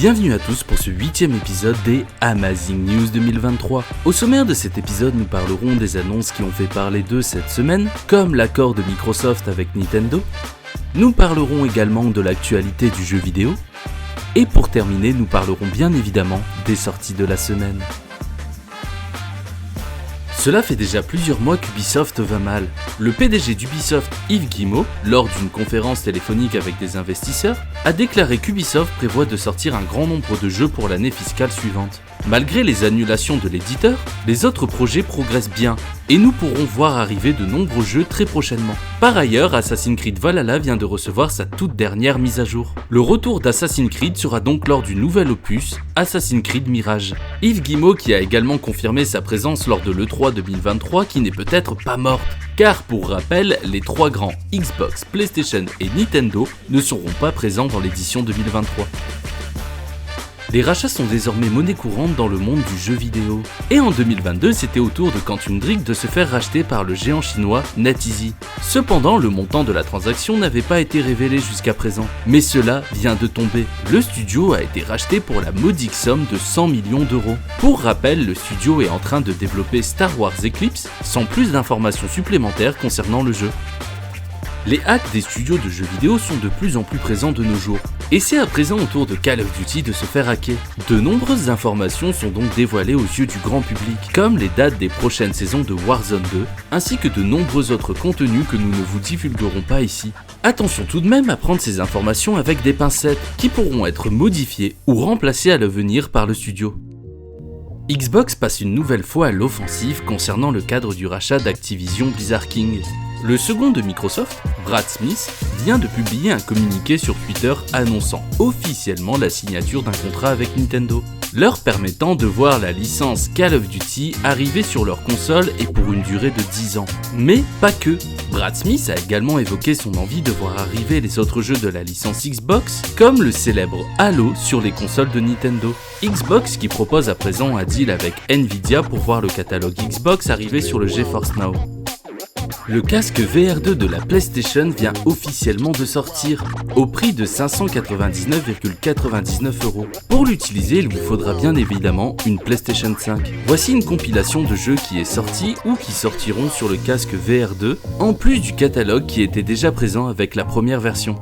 Bienvenue à tous pour ce 8e épisode des Amazing News 2023. Au sommaire de cet épisode, nous parlerons des annonces qui ont fait parler d'eux cette semaine, comme l'accord de Microsoft avec Nintendo. Nous parlerons également de l'actualité du jeu vidéo. Et pour terminer, nous parlerons bien évidemment des sorties de la semaine. Cela fait déjà plusieurs mois qu'Ubisoft va mal. Le PDG d'Ubisoft, Yves Guillemot, lors d'une conférence téléphonique avec des investisseurs, a déclaré qu'Ubisoft prévoit de sortir un grand nombre de jeux pour l'année fiscale suivante. Malgré les annulations de l'éditeur, les autres projets progressent bien, et nous pourrons voir arriver de nombreux jeux très prochainement. Par ailleurs, Assassin's Creed Valhalla vient de recevoir sa toute dernière mise à jour. Le retour d'Assassin's Creed sera donc lors du nouvel opus, Assassin's Creed Mirage. Yves Guillemot qui a également confirmé sa présence lors de l'E3 2023 qui n'est peut-être pas morte. Car pour rappel, les trois grands Xbox, PlayStation et Nintendo ne seront pas présents dans l'édition 2023. Les rachats sont désormais monnaie courante dans le monde du jeu vidéo. Et en 2022, c'était au tour de Quantum Break de se faire racheter par le géant chinois NetEasy. Cependant, le montant de la transaction n'avait pas été révélé jusqu'à présent. Mais cela vient de tomber. Le studio a été racheté pour la modique somme de 100 millions d'euros. Pour rappel, le studio est en train de développer Star Wars Eclipse sans plus d'informations supplémentaires concernant le jeu. Les hacks des studios de jeux vidéo sont de plus en plus présents de nos jours. Et c'est à présent au tour de Call of Duty de se faire hacker. De nombreuses informations sont donc dévoilées aux yeux du grand public, comme les dates des prochaines saisons de Warzone 2, ainsi que de nombreux autres contenus que nous ne vous divulguerons pas ici. Attention tout de même à prendre ces informations avec des pincettes, qui pourront être modifiées ou remplacées à l'avenir par le studio. Xbox passe une nouvelle fois à l'offensive concernant le cadre du rachat d'Activision Blizzard King. Le second de Microsoft, Brad Smith, vient de publier un communiqué sur Twitter annonçant officiellement la signature d'un contrat avec Nintendo, leur permettant de voir la licence Call of Duty arriver sur leur console et pour une durée de 10 ans. Mais pas que. Brad Smith a également évoqué son envie de voir arriver les autres jeux de la licence Xbox, comme le célèbre Halo sur les consoles de Nintendo. Xbox qui propose à présent un deal avec Nvidia pour voir le catalogue Xbox arriver sur le GeForce Now. Le casque VR2 de la PlayStation vient officiellement de sortir, au prix de 599,99 €. Pour l'utiliser, il vous faudra bien évidemment une PlayStation 5. Voici une compilation de jeux qui est sortie ou qui sortiront sur le casque VR2, en plus du catalogue qui était déjà présent avec la première version.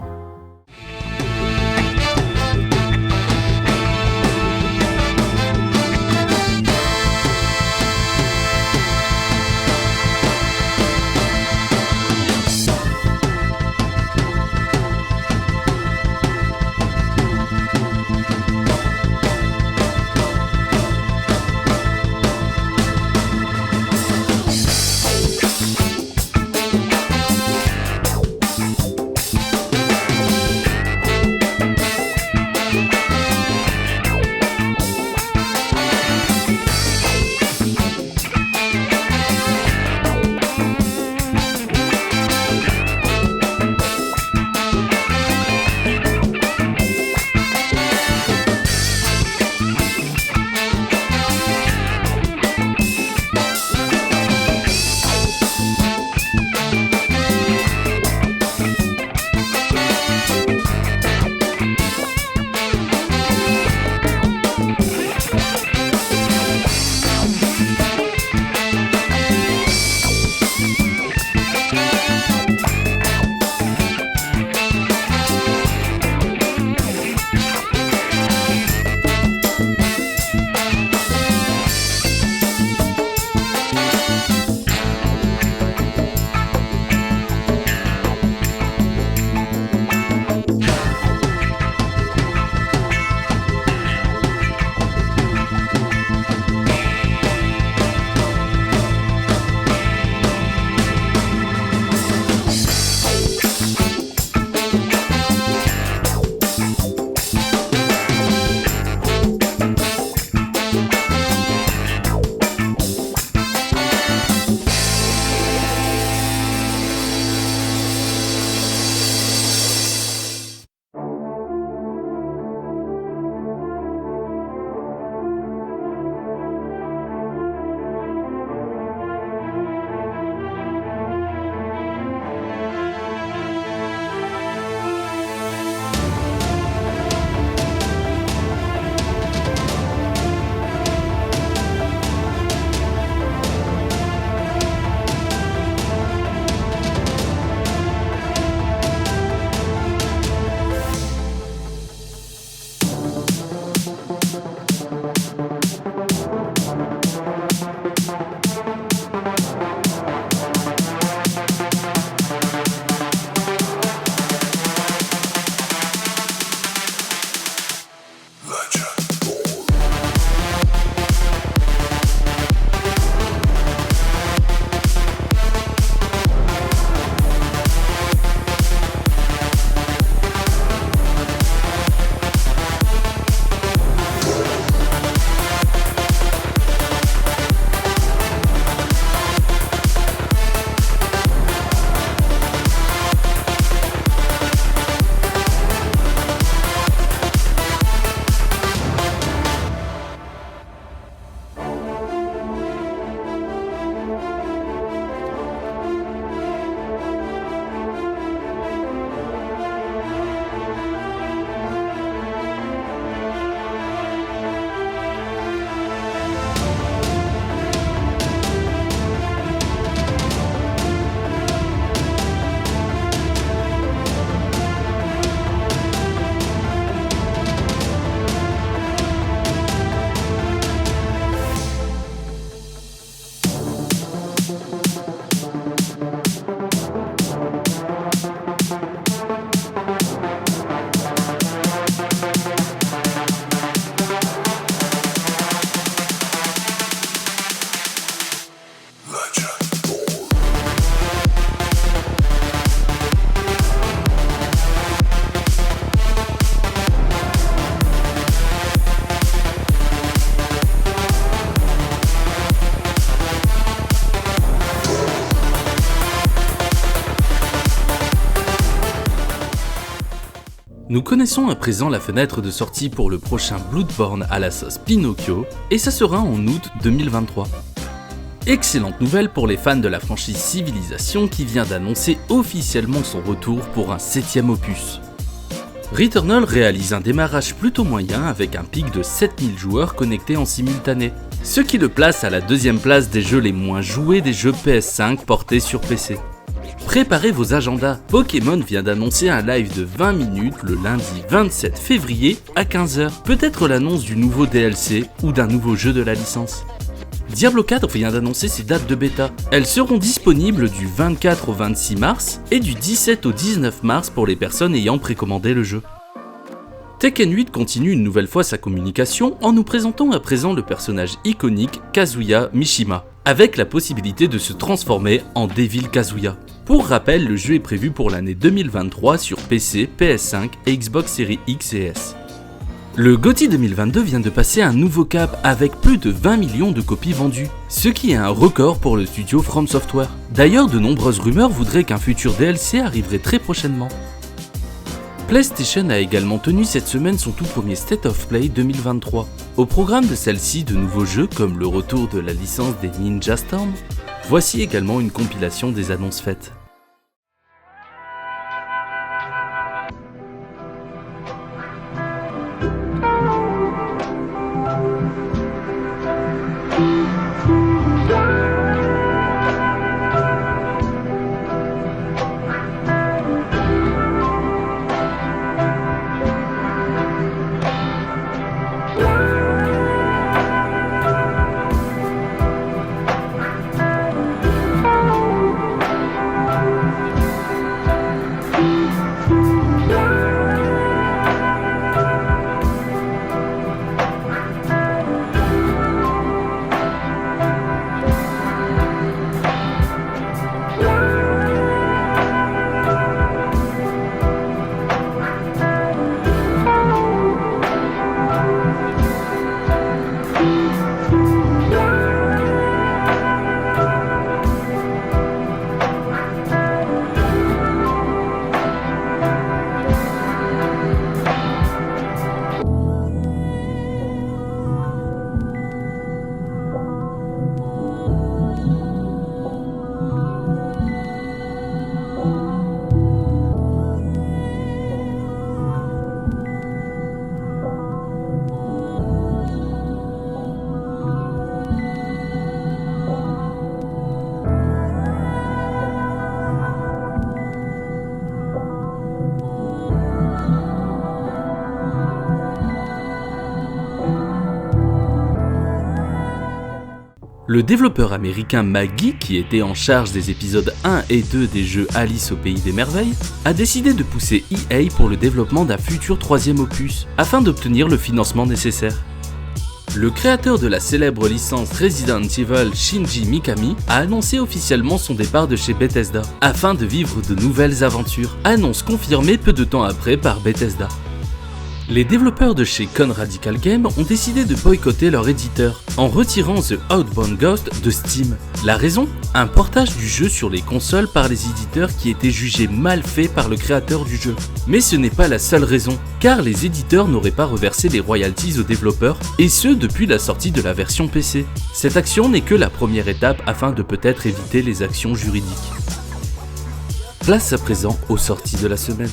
Nous connaissons à présent la fenêtre de sortie pour le prochain Bloodborne à la sauce Pinocchio, et ça sera en août 2023. Excellente nouvelle pour les fans de la franchise Civilization qui vient d'annoncer officiellement son retour pour un 7ème opus. Returnal réalise un démarrage plutôt moyen avec un pic de 7000 joueurs connectés en simultané, ce qui le place à la 2ème place des jeux les moins joués des jeux PS5 portés sur PC. Préparez vos agendas, Pokémon vient d'annoncer un live de 20 minutes le lundi 27 février à 15h, peut-être l'annonce du nouveau DLC ou d'un nouveau jeu de la licence. Diablo 4 vient d'annoncer ses dates de bêta. Elles seront disponibles du 24 au 26 mars et du 17 au 19 mars pour les personnes ayant précommandé le jeu. Tekken 8 continue une nouvelle fois sa communication en nous présentant à présent le personnage iconique Kazuya Mishima, avec la possibilité de se transformer en Devil Kazuya. Pour rappel, le jeu est prévu pour l'année 2023 sur PC, PS5 et Xbox Series X et S. Le GOTY 2022 vient de passer un nouveau cap avec plus de 20 millions de copies vendues, ce qui est un record pour le studio From Software. D'ailleurs, de nombreuses rumeurs voudraient qu'un futur DLC arriverait très prochainement. PlayStation a également tenu cette semaine son tout premier State of Play 2023. Au programme de celle-ci, de nouveaux jeux comme le retour de la licence des Ninja Storm. Voici également une compilation des annonces faites. Le développeur américain McGee, qui était en charge des épisodes 1 et 2 des jeux Alice au Pays des Merveilles, a décidé de pousser EA pour le développement d'un futur 3ème opus, afin d'obtenir le financement nécessaire. Le créateur de la célèbre licence Resident Evil, Shinji Mikami, a annoncé officiellement son départ de chez Bethesda, afin de vivre de nouvelles aventures, annonce confirmée peu de temps après par Bethesda. Les développeurs de chez Con Radical Games ont décidé de boycotter leur éditeur en retirant The Outbound Ghost de Steam. La raison ? Un portage du jeu sur les consoles par les éditeurs qui était jugé mal fait par le créateur du jeu. Mais ce n'est pas la seule raison, car les éditeurs n'auraient pas reversé les royalties aux développeurs, et ce depuis la sortie de la version PC. Cette action n'est que la première étape afin de peut-être éviter les actions juridiques. Place à présent aux sorties de la semaine.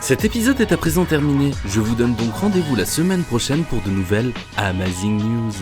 Cet épisode est à présent terminé, je vous donne donc rendez-vous la semaine prochaine pour de nouvelles Amazing News.